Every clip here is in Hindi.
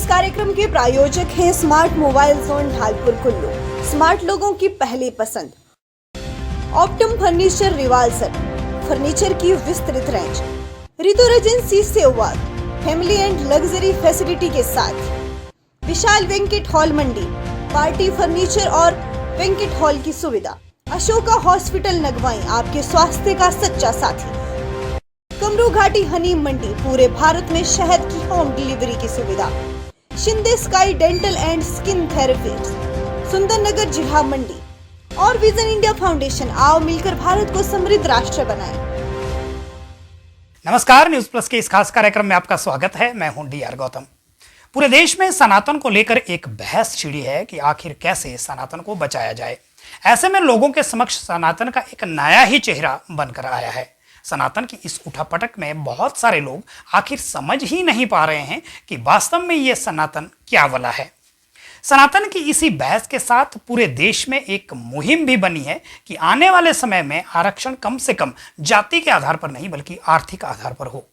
इस कार्यक्रम के प्रायोजक हैं smart mobile zone Dhalpur Kullu, smart लोगों की पहली पसंद। ऑप्टम फर्नीचर रिवाल्सर, फर्नीचर की विस्तृत range, Ritu agency Sehwag, family and luxury facility के साथ विशाल वेंकट हॉल मंडी, पार्टी फर्नीचर और वेंकट हॉल की सुविधा। अशोका हॉस्पिटल नगवाई, आपके स्वास्थ्य का सच्चा साथी। कमरू घाटी हनी मंडी, पूरे भारत में शहद की होम डिलीवरी की सुविधा। Shinde sky dental and skin therapy, Sundernagar जिला मंडी और विजन इंडिया फाउंडेशन। आओ मिलकर भारत को समृद्ध राष्ट्र बनाएं। नमस्कार, न्यूज प्लस के इस खास कार्यक्रम में आपका स्वागत है। मैं हूं डी.आर. गौतम। पूरे देश में सनातन को लेकर एक बहस छिड़ी है कि आखिर कैसे सनातन को बचाया जाए। ऐसे में लोगों के समक्ष सनातन का एक नया ही चेहरा बनकर आया है। सनातन की इस उठापटक में बहुत सारे लोग आखिर समझ ही नहीं पा रहे हैं कि वास्तव में ये सनातन क्या वाला है। सनातन की इसी बहस के साथ पूरे देश में एक मुहिम भी बनी है कि आने वाले समय में आरक्षण कम से कम जाति के आधार पर नहीं बल्कि आर्थिक आधार पर हो।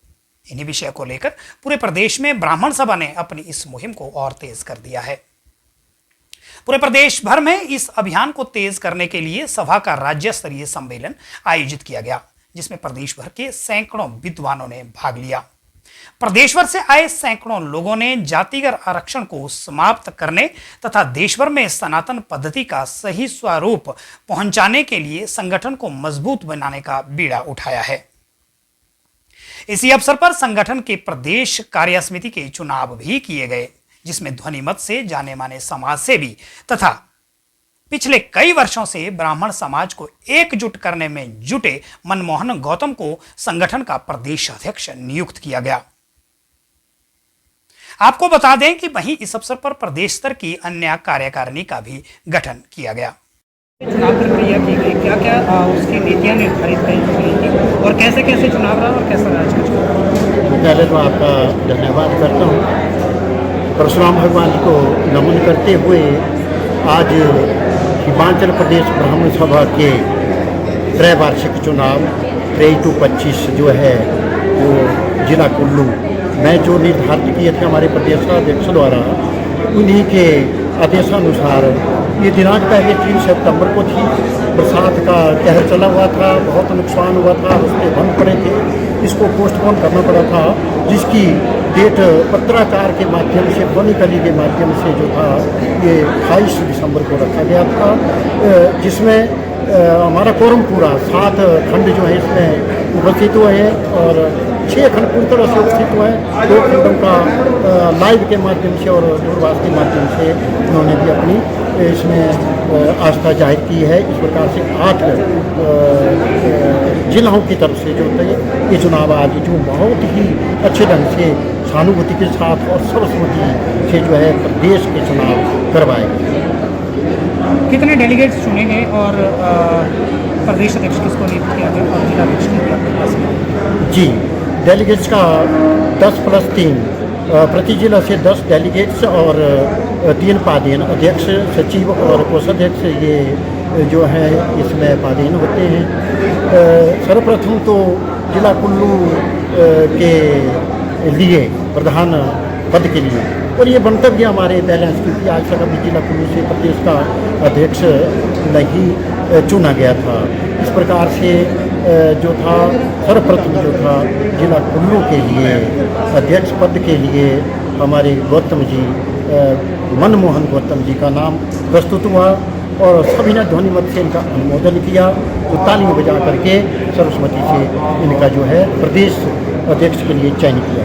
इन्हीं विषय को लेकर पूरे प्रदेश में ब्राह्मण सभा ने अपनी इस मुहिम को और तेज कर दिया है। पूरे प्रदेश भर में इस अभियान को तेज करने के लिए सभा का राज्य स्तरीय सम्मेलन आयोजित किया गया, जिसमें प्रदेश भर के सैकड़ों विद्वानों ने भाग लिया। प्रदेश भर से आए सैकड़ों लोगों ने जातिगत आरक्षण को समाप्त करने तथा देश भर में सनातन पद्धति का सही स्वरूप पहुंचाने के लिए संगठन को मजबूत बनाने का बीड़ा उठाया है। इसी अवसर पर संगठन के प्रदेश कार्य समिति के चुनाव भी किए गए, जिसमें ध्वनिमत से जाने माने समाज सेवी तथा पिछले कई वर्षों से ब्राह्मण समाज को एकजुट करने में जुटे मनमोहन गौतम को संगठन का प्रदेश अध्यक्ष नियुक्त किया गया। आपको बता दें कि वहीं इस अवसर पर प्रदेश स्तर की अन्य कार्यकारिणी का भी गठन किया गया। चुनाव प्रक्रिया की गई, क्या क्या उसकी नीतियां निर्धारित की और कैसे कैसे चुनाव रहा और कैसा रहा आज का चुनाव? पहले तो आपका धन्यवाद करता हूँ। परशुराम भगवान को नमन करते हुए आज हिमाचल प्रदेश ब्राह्मण सभा के त्रैवार्षिक चुनाव 23-25 जो है वो जिला कुल्लू में जो निर्धारित किए थे हमारे प्रदेश अध्यक्ष द्वारा, उन्हीं के आदेशानुसार ये दिनांक पहले 3 सितंबर को थी। बरसात का कहर चला हुआ था, बहुत नुकसान हुआ था, रास्ते बंद पड़े थे, इसको पोस्टपोन करना पड़ा था, जिसकी डेट पत्राचार के माध्यम से, ध्वनिकली के माध्यम से जो था ये 28 दिसंबर को रखा गया था, जिसमें हमारा कोरम पूरा 7 खंड जो है इसमें उपस्थित हुए हैं और 6 खंड पूरी तरह से उपस्थित हुए हैं। 2 खंडों का लाइव के माध्यम से और दूरभाष के माध्यम से उन्होंने भी अपनी इसमें आस्था जाहिर की है। इस प्रकार से 8 जिलों की तरफ से जो है ये चुनाव आज जो बहुत ही अच्छे ढंग से सहानुभूति के साथ और सर्वसम्मति से जो है प्रदेश के चुनाव करवाए गए। कितने डेलीगेट्स चुने गए और प्रदेश अध्यक्ष किसको नियुक्त किया गया और जिला अध्यक्ष किया? जी, डेलीगेट्स का 10+3 प्रति जिला से 10 डेलीगेट्स और 3 पादेन, अध्यक्ष, सचिव और कोषाध्यक्ष ये जो है इसमें पादेन होते हैं। सर्वप्रथम तो जिला कुल्लू के लिए प्रधान पद के लिए, और ये मंतव्य हमारे बैलेंस क्योंकि आज तक अभी जिला कुल्लू से प्रदेश का अध्यक्ष नहीं चुना गया था। इस प्रकार से जो था सर्वप्रथम जो था जिला कुल्लू के लिए अध्यक्ष पद के लिए हमारे गौतम जी, मनमोहन गौतम जी का नाम प्रस्तुत हुआ और सभी ने ध्वनिमत से इनका अनुमोदन किया, तो तालियां बजा करके सर्वसम्मति से इनका जो है प्रदेश अध्यक्ष के लिए चयन किया।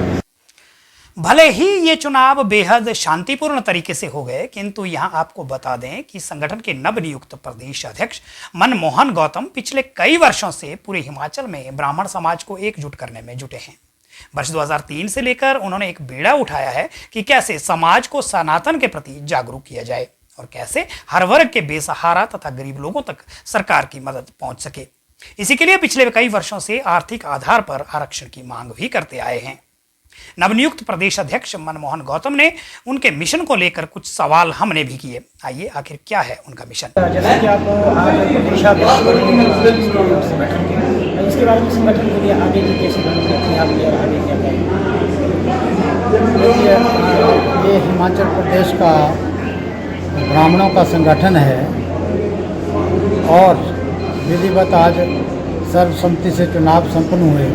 भले ही ये चुनाव बेहद शांतिपूर्ण तरीके से हो गए, किंतु यहाँ आपको बता दें कि संगठन के नवनियुक्त प्रदेश अध्यक्ष मनमोहन गौतम पिछले कई वर्षों से पूरे हिमाचल में ब्राह्मण समाज को एकजुट करने में जुटे हैं। वर्ष 2003 से लेकर उन्होंने एक बीड़ा उठाया है कि कैसे समाज को सनातन के प्रति जागरूक किया जाए और कैसे हर वर्ग के बेसहारा तथा गरीब लोगों तक सरकार की मदद पहुंच सके। इसी के लिए पिछले कई वर्षों से आर्थिक आधार पर आरक्षण की मांग भी करते आए हैं। नवनियुक्त प्रदेश अध्यक्ष मनमोहन गौतम ने उनके मिशन को लेकर कुछ सवाल हमने भी किए। आइए आखिर क्या है उनका मिशन। जैसे कि आप इसके बारे में संगठन के लिए आगे की कैसे आगे क्या करें? ये हिमाचल प्रदेश का ब्राह्मणों का संगठन है और विधिवत आज सर्वसम्मति से चुनाव संपन्न हुए।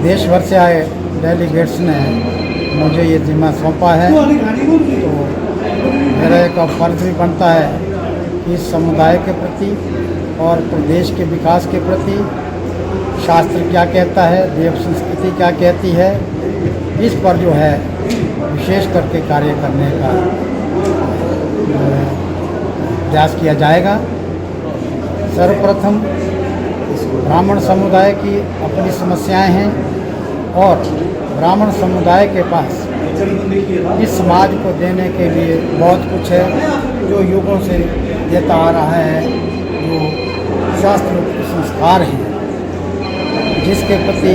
देश भर से आए डेलीगेट्स ने मुझे ये जिम्मा सौंपा है, तो मेरा एक फर्ज भी बनता है कि इस समुदाय के प्रति और प्रदेश के विकास के प्रति शास्त्र क्या कहता है, देव संस्कृति क्या कहती है, इस पर जो है विशेष करके कार्य करने का प्रयास किया जाएगा। सर्वप्रथम ब्राह्मण समुदाय की अपनी समस्याएं हैं और ब्राह्मण समुदाय के पास इस समाज को देने के लिए बहुत कुछ है जो युगों से देता आ रहा है, जो शास्त्रोक्त संस्कार हैं, जिसके प्रति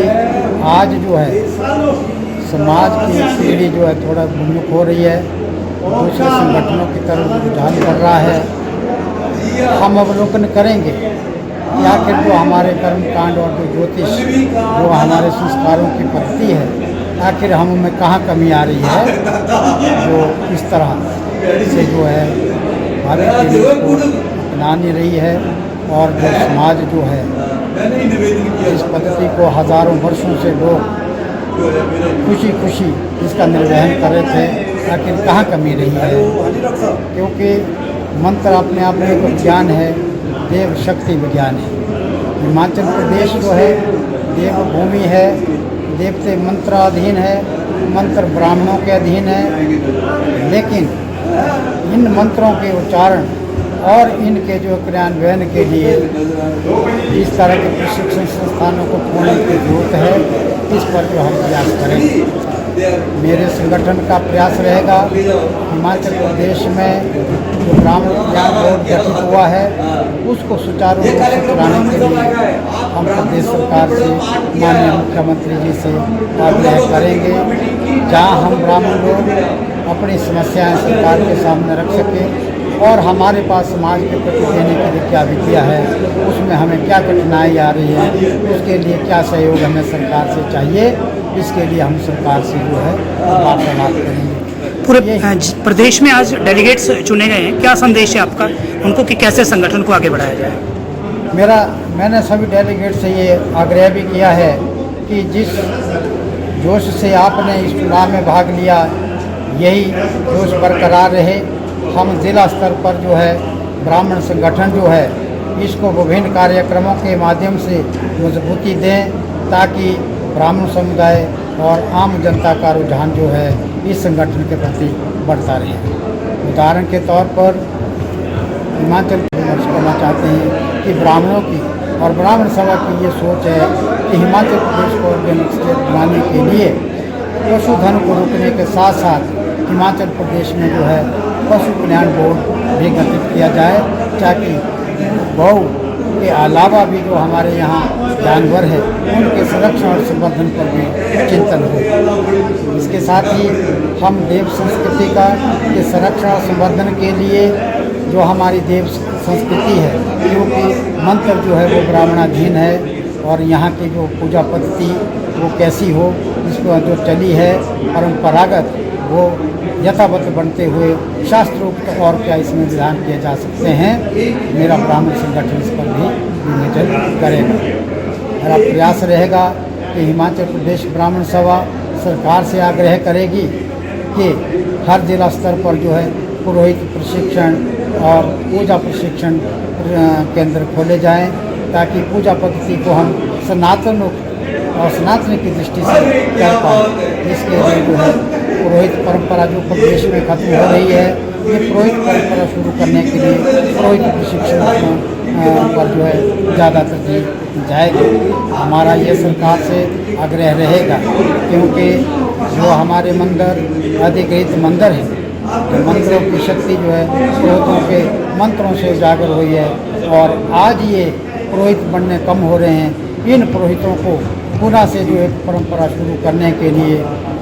आज जो है समाज की पीढ़ी जो है थोड़ा उन्मुख हो रही है, दूसरे संगठनों की तरफ रुझान कर रहा है। हम अवलोकन करेंगे कि आखिर जो हमारे कर्मकांड और जो ज्योतिष जो हमारे संस्कारों की पद्धति है, आखिर हम में कहाँ कमी आ रही है, जो इस तरह से जो है भावी पीढ़ी को अपना नहीं रही है और जो समाज जो है इस पद्धति को हजारों वर्षों से लोग खुशी खुशी इसका निर्वहन कर रहे थे, आखिर कहाँ कमी रही है। क्योंकि मंत्र अपने आप में एक विज्ञान है, देव शक्ति विज्ञान है। हिमाचल प्रदेश जो है देव भूमि है, देवते मंत्राधीन है, मंत्र ब्राह्मणों के अधीन है, लेकिन इन मंत्रों के उच्चारण और इनके जो क्रियान्वयन के लिए इस तरह के प्रशिक्षण संस्थानों को खोलने की जरूरत है। इस पर जो हम प्रयास करेंगे। मेरे संगठन का प्रयास रहेगा हिमाचल प्रदेश में जो ब्राह्मण कल्याण बोर्ड गठित हुआ है उसको सुचारू रूप से चलाने के लिए हम प्रदेश सरकार से, माननीय मुख्यमंत्री जी से आग्रह करेंगे, जहां हम ब्राह्मण लोग अपनी समस्याएं सरकार के सामने रख सकें और हमारे पास समाज के प्रति देने के लिए क्या विद्या है, उसमें हमें क्या कठिनाई आ रही है, उसके लिए क्या सहयोग हमें सरकार से चाहिए, इसके लिए हम सरकार से जो है वार्तालाप करेंगे। पूरे प्रदेश में आज डेलीगेट्स चुने गए हैं, क्या संदेश है आपका उनको कि कैसे संगठन को आगे बढ़ाया जाए? मैंने सभी डेलीगेट से ये आग्रह भी किया है कि जिस जोश से आपने इस चुनाव में भाग लिया, यही जोश बरकरार रहे। हम जिला स्तर पर जो है ब्राह्मण संगठन जो है इसको विभिन्न कार्यक्रमों के माध्यम से मजबूती दें, ताकि ब्राह्मण समुदाय और आम जनता का रुझान जो है इस संगठन के प्रति बढ़ता रहे। उदाहरण के तौर पर हिमाचल प्रदेश करना चाहते हैं कि ब्राह्मणों की और ब्राह्मण सभा की ये सोच है कि हिमाचल प्रदेश को ऑर्गेनिक स्टेट बनाने के लिए पशुधन को रोकने के साथ साथ हिमाचल प्रदेश में जो है पशु कल्याण बोर्ड भी गठित किया जाए, ताकि गौ के अलावा भी जो हमारे यहाँ जानवर है उनके संरक्षण और संवर्धन पर भी चिंतन हो। इसके साथ ही हम देव संस्कृति का के संरक्षण और संवर्धन के लिए जो हमारी देव संस्कृति है, क्योंकि मंत्र जो है वो ब्राह्मणाधीन है और यहाँ की जो पूजा पद्धति वो कैसी हो, इसको जो चली है परंपरागत, वो यथावत बनते हुए शास्त्रोक्त और क्या इसमें विधान किए जा सकते हैं, मेरा ब्राह्मण संगठन इस पर भी निवेदन करेगा। मेरा प्रयास रहेगा कि हिमाचल प्रदेश ब्राह्मण सभा सरकार से आग्रह करेगी कि हर जिला स्तर पर जो है पुरोहित प्रशिक्षण और पूजा प्रशिक्षण केंद्र खोले जाएं, ताकि पूजा पद्धति को हम सनातन और सनातन की दृष्टि से कर पाएँ। इसके लिए जो है पुरोहित परंपरा जो प्रदेश में खत्म हो रही है, ये पुरोहित परंपरा शुरू करने के लिए पुरोहित प्रशिक्षण पर जो है ज़्यादा तरजीह जाएगी। हमारा ये सरकार से आग्रह रहेगा, क्योंकि जो हमारे मंदिर अधिकृत मंदिर है, तो मंत्रों की शक्ति जो है पुरोहितों के मंत्रों से उजागर हुई है और आज ये पुरोहित बनने कम हो रहे हैं। इन पुरोहितों को पुनः से जो एक परंपरा शुरू करने के लिए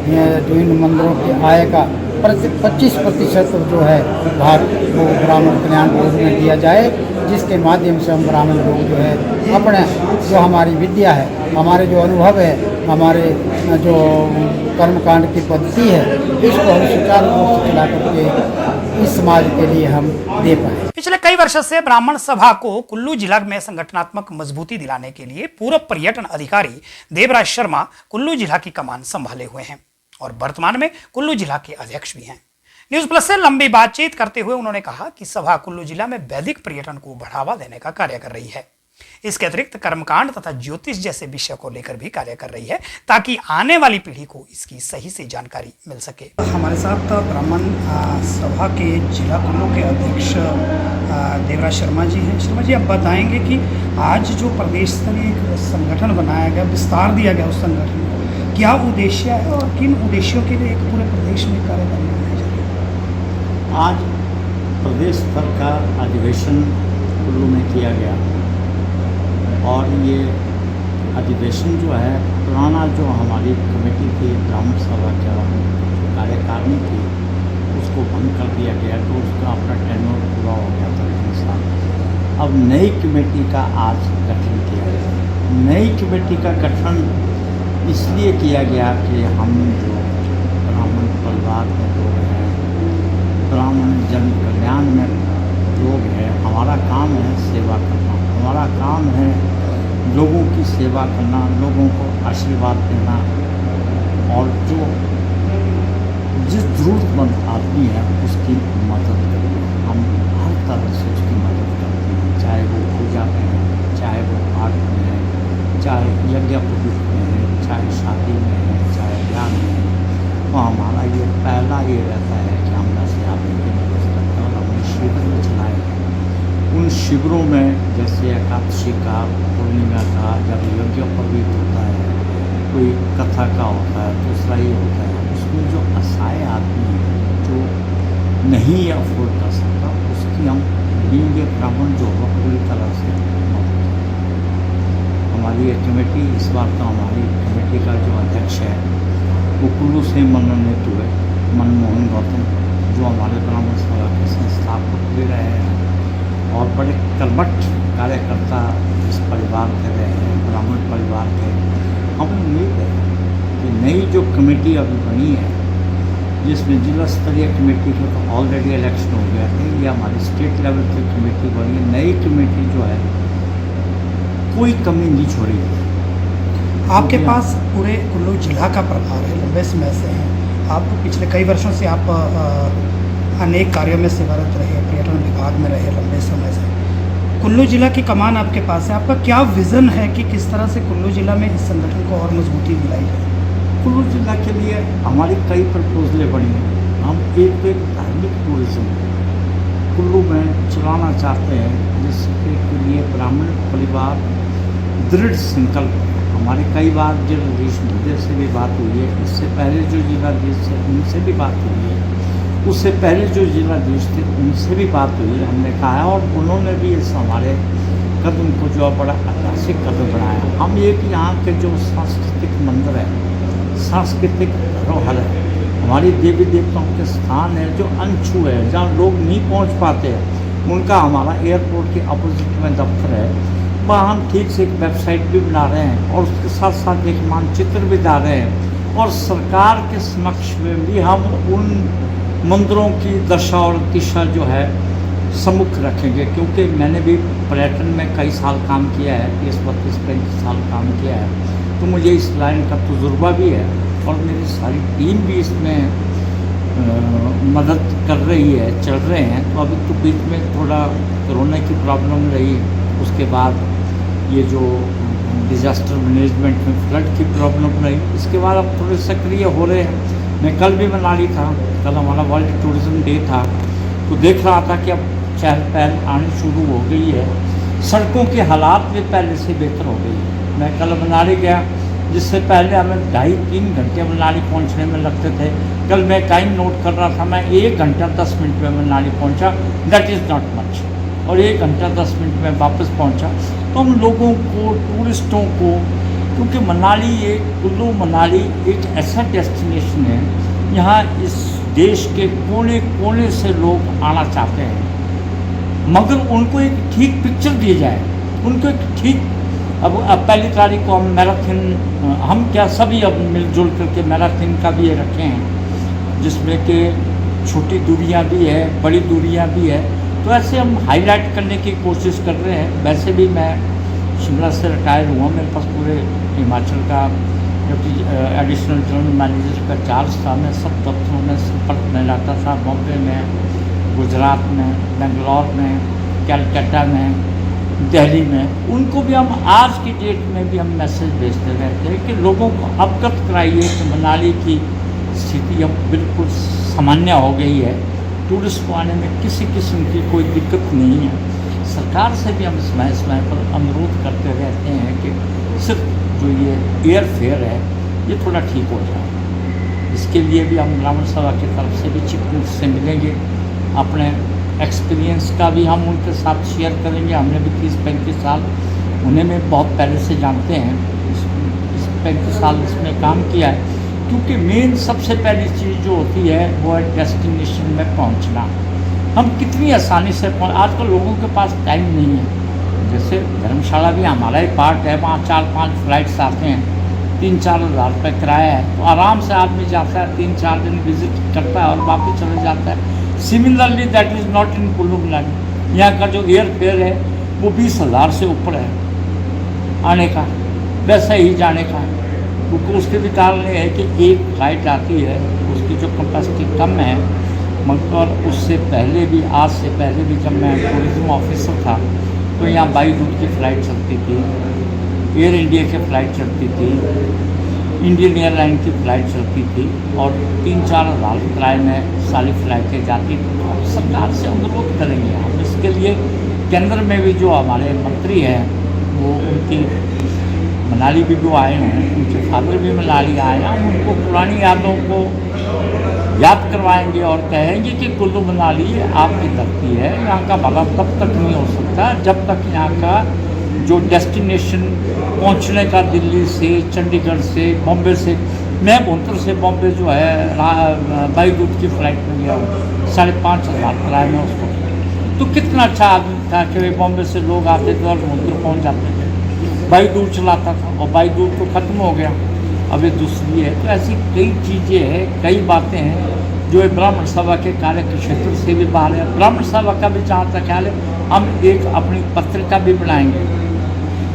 जो इन मंदिरों की आय का 25% जो है भाग वो ब्राह्मण कल्याण बोर्ड में दिया जाए, जिसके माध्यम से हम ब्राह्मण लोग जो है अपने जो हमारी विद्या है, हमारे जो अनुभव है, हमारे जो कर्मकांड की पद्धति है, इसको हम सुचारू रूप से चला करके इस समाज के लिए हम दे पाए। पिछले कई वर्षों से ब्राह्मण सभा को कुल्लू जिला में संगठनात्मक मजबूती दिलाने के लिए पूर्व पर्यटन अधिकारी देवराज शर्मा कुल्लू जिला की कमान संभाले हुए हैं और वर्तमान में कुल्लू जिला के अध्यक्ष भी हैं। न्यूज प्लस से लंबी बातचीत करते हुए उन्होंने कहा कि सभा कुल्लू जिला में वैदिक पर्यटन को बढ़ावा देने का कार्य कर रही है। इसके अतिरिक्त कर्मकांड तथा ज्योतिष जैसे विषय को लेकर भी कार्य कर रही है ताकि आने वाली पीढ़ी को इसकी सही से जानकारी मिल सके। हमारे साथ ब्राह्मण सभा के जिला कुल्लू के अध्यक्ष देवराज शर्मा जी हैं। शर्मा जी, आप बताएंगे कि आज जो प्रदेश स्तरीय एक संगठन बनाया गया, विस्तार दिया गया उस संगठन को, क्या उद्देश्य है और किन उद्देश्यों के लिए एक पूरे प्रदेश में कार्य करना है? आज प्रदेश स्तर का अधिवेशन कुल्लू में किया गया और ये अधिवेशन जो है पुराना जो हमारी कमेटी थी ब्राह्मण सभा का कार्यकारिणी थी उसको भंग कर दिया गया, तो उसका अपना टेन्योर पूरा हो गया था 3 साल। अब नई कमेटी का आज गठन किया गया। नई कमेटी का गठन इसलिए किया गया कि हम जो ब्राह्मण परिवार में लोग हैं, ब्राह्मण जन कल्याण में लोग हैं, हमारा काम है सेवा करना, हमारा काम है लोगों की सेवा करना, लोगों को आशीर्वाद देना और जो जिस ज़रूरतमंद आदमी है उसकी मदद करना। हम हर तरह से उसकी मदद करते हैं, चाहे वो पूजा में है, चाहे वो पाठ में है, चाहे यज्ञ पुरुष में है, चाहे शादी में है, चाहे ब्याह में है। तो हमारा ये पहला ये रहता है कि हम ऐसे आदमी की मदद करते हैं और हमने शिविर में चलाए। उन शिविरों में जैसे एकादशी का, पूर्णिमा का, जब यज्ञ पवित होता है, कोई कथा का होता है, दूसरा ये होता है, उसमें जो असहाय आदमी है जो नहीं अफोर्ड कर सकता उसकी हम बींगे ब्राह्मण जो होगा पूरी तरह से मदद करें। हमारी ये कमेटी इस बार तो हमारी कमेटी का जो अध्यक्ष है वो कुल्लू से मनोनीत हुए मनमोहन गौतम, जो हमारे ब्राह्मण सभा के संस्थापक भी रहे हैं और बड़े कर्मठ कार्यकर्ता इस परिवार के रहे हैं, ब्राह्मण परिवार के। हमें उम्मीद है कि नई जो कमेटी अभी बनी है जिसमें जिला स्तरीय कमेटी के तो ऑलरेडी इलेक्शन हो गया थे, ये हमारी स्टेट लेवल की कमेटी बनी है। नई कमेटी जो है कोई कमी नहीं छोड़ेगी। आपके पास पूरे कुल्लू जिला का प्रभार है, लंबे समय से हैं आप, पिछले कई वर्षों से आप अनेक कार्यों में सेवारत रहे, पर्यटन विभाग में रहे लंबे समय से। कुल्लू जिला की कमान आपके पास है, आपका क्या विज़न है कि किस तरह से कुल्लू जिला में इस संगठन को और मजबूती दिलाई जाए? कुल्लू जिला के लिए हमारी कई प्रपोजलें बनी हैं। हम एक धार्मिक टूरिज़्म कुल्लू में चलाना चाहते हैं जिसके लिए ब्राह्मण परिवार दृढ़ संकल्प। हमारे कई बार जिलाधीश महोदय से भी बात हुई है, इससे पहले जो जिलाधीश थे उनसे भी बात हुई है, उससे पहले जो जिलाधीश थे उनसे भी बात हुई है। हमने कहा है और उन्होंने भी इस हमारे कदम को जो बड़ा ऐतिहासिक कदम बनाया। हम एक यहाँ के जो सांस्कृतिक मंदिर है, सांस्कृतिक धरोहर है, हमारी देवी देवताओं के स्थान है जो अनछू है, जहाँ लोग नहीं पहुँच पाते हैं, उनका हमारा एयरपोर्ट के अपोजिट में दफ्तर है। वहाँ हम ठीक से एक वेबसाइट भी बना रहे हैं और उसके साथ साथ एक मानचित्र भी डाल रहे हैं और सरकार के समक्ष में भी हम उन मंदिरों की दशा और दिशा जो है सम्मुख रखेंगे। क्योंकि मैंने भी पर्यटन में कई साल काम किया है, 30-35 साल काम किया है, तो मुझे इस लाइन का तजुर्बा भी है और मेरी सारी टीम भी इसमें मदद कर रही है, चल रहे हैं। तो अभी तो बीच में थोड़ा कोरोना की प्रॉब्लम रही, उसके बाद ये जो डिज़ास्टर मैनेजमेंट में फ्लड की प्रॉब्लम रही, इसके बाद अब थोड़े सक्रिय हो रहे हैं। मैं कल भी मनाली था, कल हमारा वर्ल्ड टूरिज़्म डे था, तो देख रहा था कि अब चहल पहल आनी शुरू हो गई है, सड़कों के हालात भी पहले से बेहतर हो गई है। मैं कल मनाली गया, जिससे पहले हमें 2.5-3 घंटे मनाली पहुंचने में लगते थे, कल मैं टाइम नोट कर रहा था, मैं 1 घंटा 10 मिनट में मनाली पहुंचा। That is not much. और 1 घंटा 10 मिनट में वापस पहुंचा। तो हम लोगों को, टूरिस्टों को, क्योंकि मनाली कुल्लू मनाली एक ऐसा डेस्टिनेशन है, यहाँ इस देश के कोने कोने से लोग आना चाहते हैं। मगर उनको एक ठीक पिक्चर दी जाए, उनको एक ठीक अब पहली तारीख को हम मैराथन, हम क्या सभी अब मिलजुल करके मैराथन का भी ये रखे हैं, जिसमें कि छोटी दूरियां भी है, बड़ी दूरियां भी है। तो ऐसे हम हाईलाइट करने की कोशिश कर रहे हैं। वैसे भी मैं शिमला से रिटायर हुआ, मेरे पास पूरे हिमाचल का एडिशनल जनरल मैनेजर का चार्ज था। मैं सब दफ्तरों में संपर्क में रहता था, बॉम्बे में, गुजरात में, बेंगलोर में, कलकत्ता में, दिल्ली में। उनको भी हम आज की डेट में भी हम मैसेज भेजते रहते हैं कि लोगों को अवगत कराइए कि मनाली की स्थिति अब बिल्कुल सामान्य हो गई है, टूरिस्ट को आने में किसी किस्म की कोई दिक्कत नहीं है। सरकार से भी हम समय समय पर अनुरोध करते रहते हैं कि सिर्फ जो ये एयर फेयर है ये थोड़ा ठीक हो जाए। इसके लिए भी हम ब्राह्मण सभा की तरफ से भी चीफ मिनिस्टर से मिलेंगे, अपने एक्सपीरियंस का भी हम उनके साथ शेयर करेंगे। हमने भी 30-35 साल उन्हें में बहुत पहले से जानते हैं, इस 35 साल इसमें काम किया है। क्योंकि मेन सबसे पहली चीज़ जो होती है वो है डेस्टिनेशन में पहुंचना। हम कितनी आसानी से आजकल लोगों के पास टाइम नहीं है। जैसे धर्मशाला भी हमारा ही पार्ट है, वहाँ 4-5 फ्लाइट्स आते हैं, 3-4 हज़ार रुपये किराया है, तो आराम से आदमी जाता है, 3-4 दिन विजिट करता है और वापस चले जाता है। Similarly that is not in Kullu Manali. यहाँ का जो एयर फेयर है वो 20,000 से ऊपर है आने का, वैसा ही जाने का। क्योंकि उसके भी कारण ये है कि एक फ्लाइट आती है, उसकी जो कैपेसिटी कम है, मगर उससे पहले भी, आज से पहले भी जब मैं टूरिज्म ऑफिसर था तो यहाँ बाईरूट की फ़्लाइट चलती थी, एयर इंडिया की फ़्लाइट चलती थी, इंडियन एयरलाइन की फ़्लाइट चलती थी और 3-4 हज़ार किराए में सारी फ्लाइटें जाती थी। अब सरकार से अनुरोध करेंगे हम इसके लिए। केंद्र में भी जो हमारे मंत्री हैं वो उनकी मनाली भी वो आए हैं, उनके फादर भी मनाली आए हैं, हम उनको पुरानी यादों को याद करवाएंगे और कहेंगे कि कुल्लू मनाली आपकी धरती है, यहाँ का भला तब तक नहीं हो सकता जब तक यहाँ का जो डेस्टिनेशन पहुँचने का दिल्ली से, चंडीगढ़ से, बॉम्बे से, मैं 72 से बॉम्बे जो है बाईरूट की फ़्लाइट में गया हूँ, 5,500 किराए में उसको। तो कितना अच्छा आदमी था कि बॉम्बे से लोग आते थे और मुंद्र पहुँच जाते थे। बाईरूट चलाता था और बाईरूट तो ख़त्म हो गया, अब ये दूसरी है। तो ऐसी कई चीज़ें हैं, कई बातें हैं जो ब्राह्मण सभा के कार्य के क्षेत्र से भी बाहर है। ब्राह्मण सभा का भी जहाँ तक ख्याल है, हम एक अपनी पत्रिका भी बनाएंगे।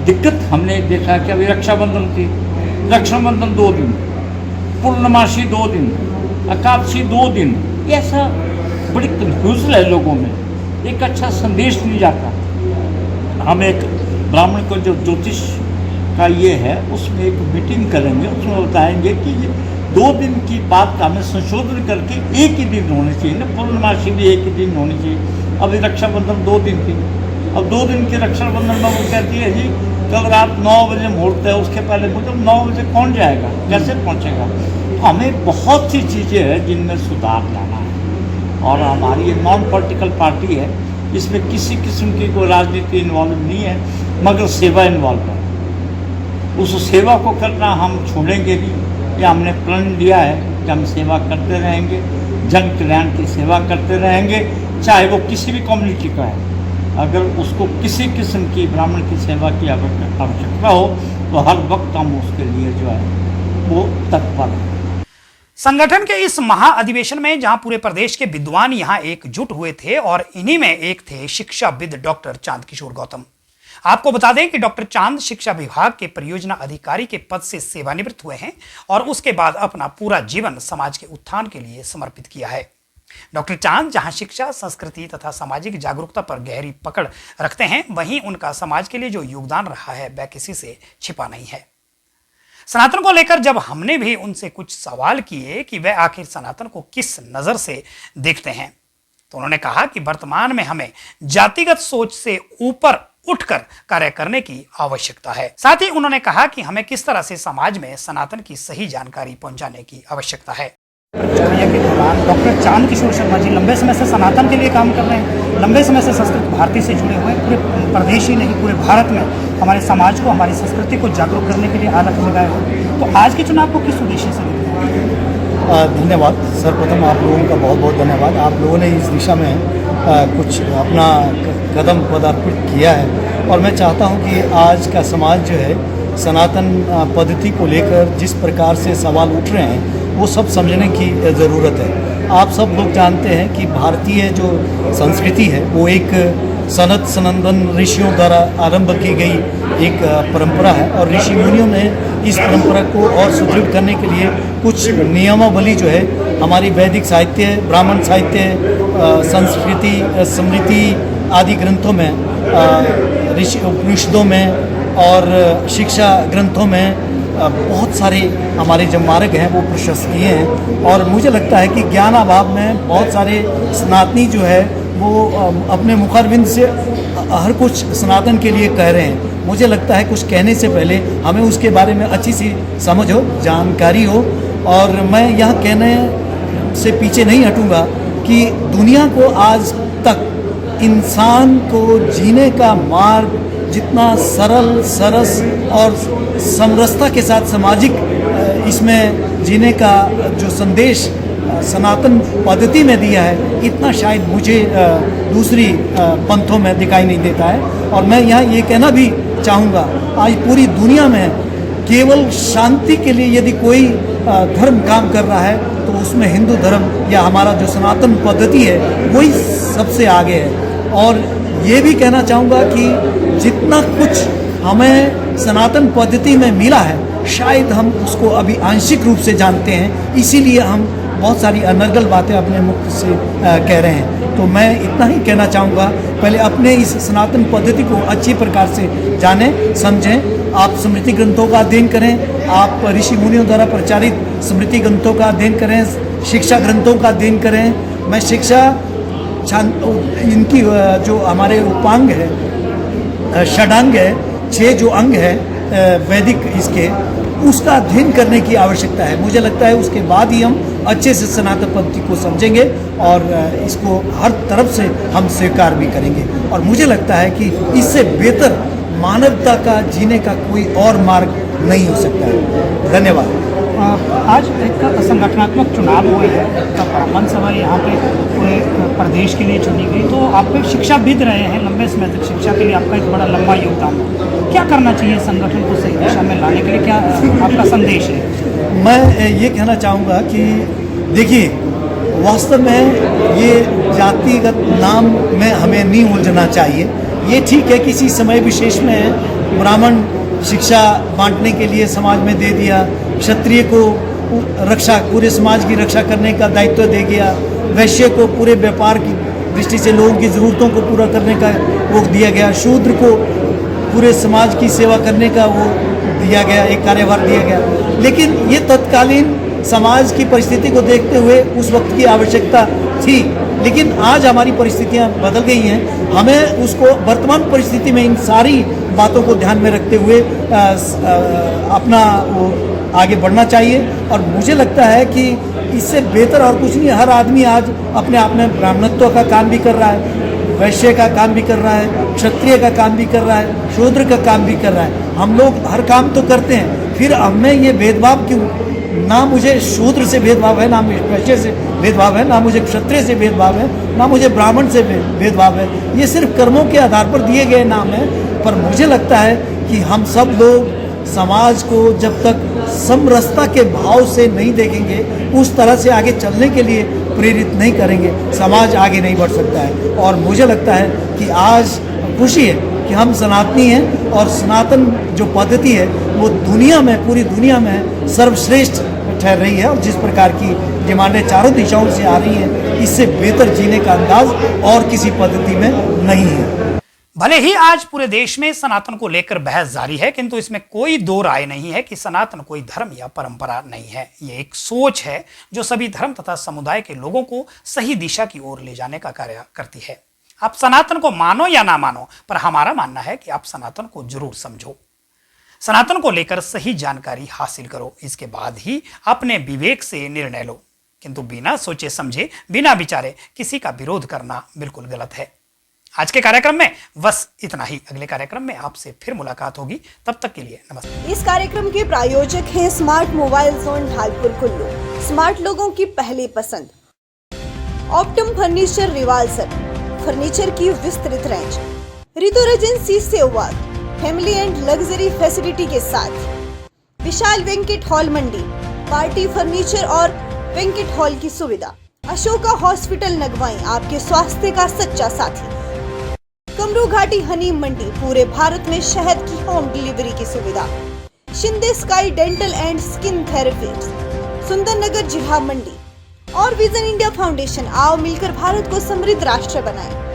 दिक्कत हमने देखा कि अभी रक्षाबंधन थी, रक्षाबंधन 2 दिन, पूर्णमासी 2 दिन, एकादशी 2 दिन, ऐसा बड़ी कन्फ्यूजन है लोगों में, एक अच्छा संदेश नहीं जाता। हम एक ब्राह्मण को जो ज्योतिष का ये है उसमें एक मीटिंग करेंगे, उसमें बताएंगे कि ये 2 दिन की बात का हमें संशोधन करके एक ही दिन होनी चाहिए ना, पूर्णमासी भी एक ही दिन होनी चाहिए। अभी रक्षाबंधन 2 दिन थी, अब 2 दिन की रक्षाबंधन में वो कहती है जी कल रात 9 बजे मुहूर्त है, उसके पहले मतलब 9 बजे कौन जाएगा, कैसे पहुंचेगा। तो हमें बहुत सी चीज़ें हैं जिनमें सुधार लाना है। और हमारी ये नॉन पॉलिटिकल पार्टी है, इसमें किसी किस्म की कोई राजनीति इन्वॉल्व नहीं है, मगर सेवा इन्वॉल्व है। उस सेवा को करना हम छोड़ेंगे नहीं। ये हमने प्रण लिया है कि हम सेवा करते रहेंगे, जन कल्याण की सेवा करते रहेंगे, चाहे वो किसी भी कम्युनिटी का है। अगर उसको किसी किस्म की ब्राह्मण की सेवा की आवश्यकता हो तो हर वक्त हम उसके लिए जो है वो तत्पर हैं। संगठन के इस महाअधिवेशन में जहां पूरे प्रदेश के विद्वान यहां एकजुट हुए थे और इन्हीं में एक थे शिक्षाविद डॉक्टर चांद किशोर गौतम। आपको बता दें कि डॉक्टर चांद शिक्षा विभाग के परियोजना अधिकारी के पद से सेवानिवृत्त हुए हैं और उसके बाद अपना पूरा जीवन समाज के उत्थान के लिए समर्पित किया है। डॉक्टर चांद जहां शिक्षा, संस्कृति तथा सामाजिक जागरूकता पर गहरी पकड़ रखते हैं, वहीं उनका समाज के लिए जो योगदान रहा है वह किसी से छिपा नहीं है। सनातन को लेकर जब हमने भी उनसे कुछ सवाल किए कि वह आखिर सनातन को किस नजर से देखते हैं, तो उन्होंने कहा कि वर्तमान में हमें जातिगत सोच से ऊपर उठकर कार्य करने की आवश्यकता है। साथ ही उन्होंने कहा कि हमें किस तरह से समाज में सनातन की सही जानकारी पहुंचाने की आवश्यकता है। के दौरान डॉक्टर चांद किशोर शर्मा जी लंबे समय से सनातन के लिए काम कर रहे हैं, लंबे समय से संस्कृत भारती से जुड़े हुए, पूरे प्रदेश ही नहीं पूरे भारत में हमारे समाज को, हमारी संस्कृति को जागरूक करने के लिए अलग लगाए हुए। तो आज के चुनाव को किस उद्देश्य से देखते हैं? धन्यवाद। सर्वप्रथम आप लोगों का बहुत बहुत धन्यवाद। आप लोगों ने इस दिशा में कुछ अपना कदम पदार्पण किया है। और मैं चाहता हूं कि आज का समाज जो है सनातन पद्धति को लेकर जिस प्रकार से सवाल उठ रहे हैं वो सब समझने की ज़रूरत है। आप सब लोग जानते हैं कि भारतीय जो संस्कृति है वो एक सनत सनंदन ऋषियों द्वारा आरंभ की गई एक परंपरा है और ऋषि मुनियों ने इस परंपरा को और सुदृढ़ करने के लिए कुछ नियमावली जो है हमारी वैदिक साहित्य, ब्राह्मण साहित्य, संस्कृति, स्मृति आदि ग्रंथों में, ऋषि उपनिषदों में और शिक्षा ग्रंथों में बहुत सारे हमारे जो मार्ग हैं वो प्रशस्त किए हैं। और मुझे लगता है कि ज्ञान अभाव में बहुत सारे सनातनी जो है वो अपने मुखारविंद से हर कुछ सनातन के लिए कह रहे हैं। मुझे लगता है कुछ कहने से पहले हमें उसके बारे में अच्छी सी समझ हो, जानकारी हो। और मैं यह कहने से पीछे नहीं हटूंगा कि दुनिया को आज तक इंसान को जीने का मार्ग जितना सरल, सरस और समरसता के साथ सामाजिक इसमें जीने का जो संदेश सनातन पद्धति में दिया है, इतना शायद मुझे दूसरी पंथों में दिखाई नहीं देता है। और मैं यहाँ ये कहना भी चाहूँगा, आज पूरी दुनिया में केवल शांति के लिए यदि कोई धर्म काम कर रहा है तो उसमें हिंदू धर्म या हमारा जो सनातन पद्धति है वही सबसे आगे है। और ये भी कहना चाहूँगा कि जितना कुछ हमें सनातन पद्धति में मिला है शायद हम उसको अभी आंशिक रूप से जानते हैं, इसीलिए हम बहुत सारी अनर्गल बातें अपने मुख से कह रहे हैं। तो मैं इतना ही कहना चाहूँगा, पहले अपने इस सनातन पद्धति को अच्छी प्रकार से जानें, समझें। आप स्मृति ग्रंथों का अध्ययन करें, आप ऋषि मुनियों द्वारा प्रचारित स्मृति ग्रंथों का अध्ययन करें, शिक्षा ग्रंथों का अध्ययन करें। मैं शिक्षा इनकी जो हमारे उपांग है, षडांग है, 6 जो अंग है वैदिक इसके, उसका अध्ययन करने की आवश्यकता है। मुझे लगता है उसके बाद ही हम अच्छे से सनातन पद्धति को समझेंगे और इसको हर तरफ से हम स्वीकार भी करेंगे। और मुझे लगता है कि इससे बेहतर मानवता का जीने का कोई और मार्ग नहीं हो सकता है। धन्यवाद। आज एक संगठनात्मक चुनाव हुए हैं, ब्राह्मण सभा यहाँ पे पूरे प्रदेश के लिए चुनी गई, तो आप एक शिक्षाविद रहे हैं, लंबे समय तक शिक्षा के लिए आपका एक बड़ा लंबा योगदान है। क्या करना चाहिए संगठन को सही दिशा में लाने के लिए, क्या आपका संदेश है? मैं ये कहना चाहूँगा कि देखिए, वास्तव में ये जातिगत नाम में हमें नहीं उलझना चाहिए। ये ठीक है किसी समय विशेष में ब्राह्मण शिक्षा बांटने के लिए समाज में दे दिया, क्षत्रिय को रक्षा, पूरे समाज की रक्षा करने का दायित्व दे गया, वैश्य को पूरे व्यापार की दृष्टि से लोगों की ज़रूरतों को पूरा करने का वो दिया गया, शूद्र को पूरे समाज की सेवा करने का वो दिया गया, एक कार्यभार दिया गया। लेकिन ये तत्कालीन समाज की परिस्थिति को देखते हुए उस वक्त की आवश्यकता थी, लेकिन आज हमारी परिस्थितियां बदल गई हैं। हमें उसको वर्तमान परिस्थिति में इन सारी बातों को ध्यान में रखते हुए अपना वो आगे बढ़ना चाहिए। और मुझे लगता है कि इससे बेहतर और कुछ नहीं। हर आदमी आज अपने आप में ब्राह्मणत्व का काम भी कर रहा है, वैश्य का काम भी कर रहा है, क्षत्रिय का काम भी कर रहा है, शूद्र का काम भी कर रहा है। हम लोग हर काम तो करते हैं, फिर हमें ये भेदभाव क्यों? ना मुझे शूद्र से भेदभाव है, ना वैश्य से भेदभाव है, ना मुझे क्षत्रिय से भेदभाव है, ना मुझे ब्राह्मण से भेदभाव है। ये सिर्फ कर्मों के आधार पर दिए गए नाम है। पर मुझे लगता है कि हम सब लोग समाज को जब तक समरसता के भाव से नहीं देखेंगे, उस तरह से आगे चलने के लिए प्रेरित नहीं करेंगे, समाज आगे नहीं बढ़ सकता है। और मुझे लगता है कि आज खुशी है कि हम सनातनी हैं और सनातन जो पद्धति है वो दुनिया में, पूरी दुनिया में सर्वश्रेष्ठ ठहर रही है। और जिस प्रकार की डिमांडें चारों दिशाओं से आ रही हैं, इससे बेहतर जीने का अंदाज और किसी पद्धति में नहीं है। भले ही आज पूरे देश में सनातन को लेकर बहस जारी है, किंतु इसमें कोई दो राय नहीं है कि सनातन कोई धर्म या परंपरा नहीं है। ये एक सोच है जो सभी धर्म तथा समुदाय के लोगों को सही दिशा की ओर ले जाने का कार्य करती है। आप सनातन को मानो या ना मानो, पर हमारा मानना है कि आप सनातन को जरूर समझो, सनातन को लेकर सही जानकारी हासिल करो, इसके बाद ही अपने विवेक से निर्णय लो। किंतु बिना सोचे समझे, बिना विचारे किसी का विरोध करना बिल्कुल गलत है। आज के कार्यक्रम में बस इतना ही। अगले कार्यक्रम में आपसे फिर मुलाकात होगी, तब तक के लिए नमस्ते। इस कार्यक्रम के प्रायोजक हैं smart mobile zone Dhalpur Kullu, smart लोगों की पहली पसंद। ऑप्टम फर्नीचर रिवाल्सर, फर्नीचर की विस्तृत रेंज, रितो रेजेंसी सेवाग, फैमिली एंड लग्जरी फैसिलिटी के साथ विशाल वेंकट हॉल मंडी, पार्टी फर्नीचर और वेंकट हॉल की सुविधा। अशोका हॉस्पिटल नगवाई, आपके स्वास्थ्य का सच्चा साथी। कमरू घाटी हनी मंडी, पूरे भारत में शहद की होम डिलीवरी की सुविधा। Shinde sky dental and skin therapy, Sundernagar जिला मंडी और विजन इंडिया फाउंडेशन। आओ मिलकर भारत को समृद्ध राष्ट्र बनाएं।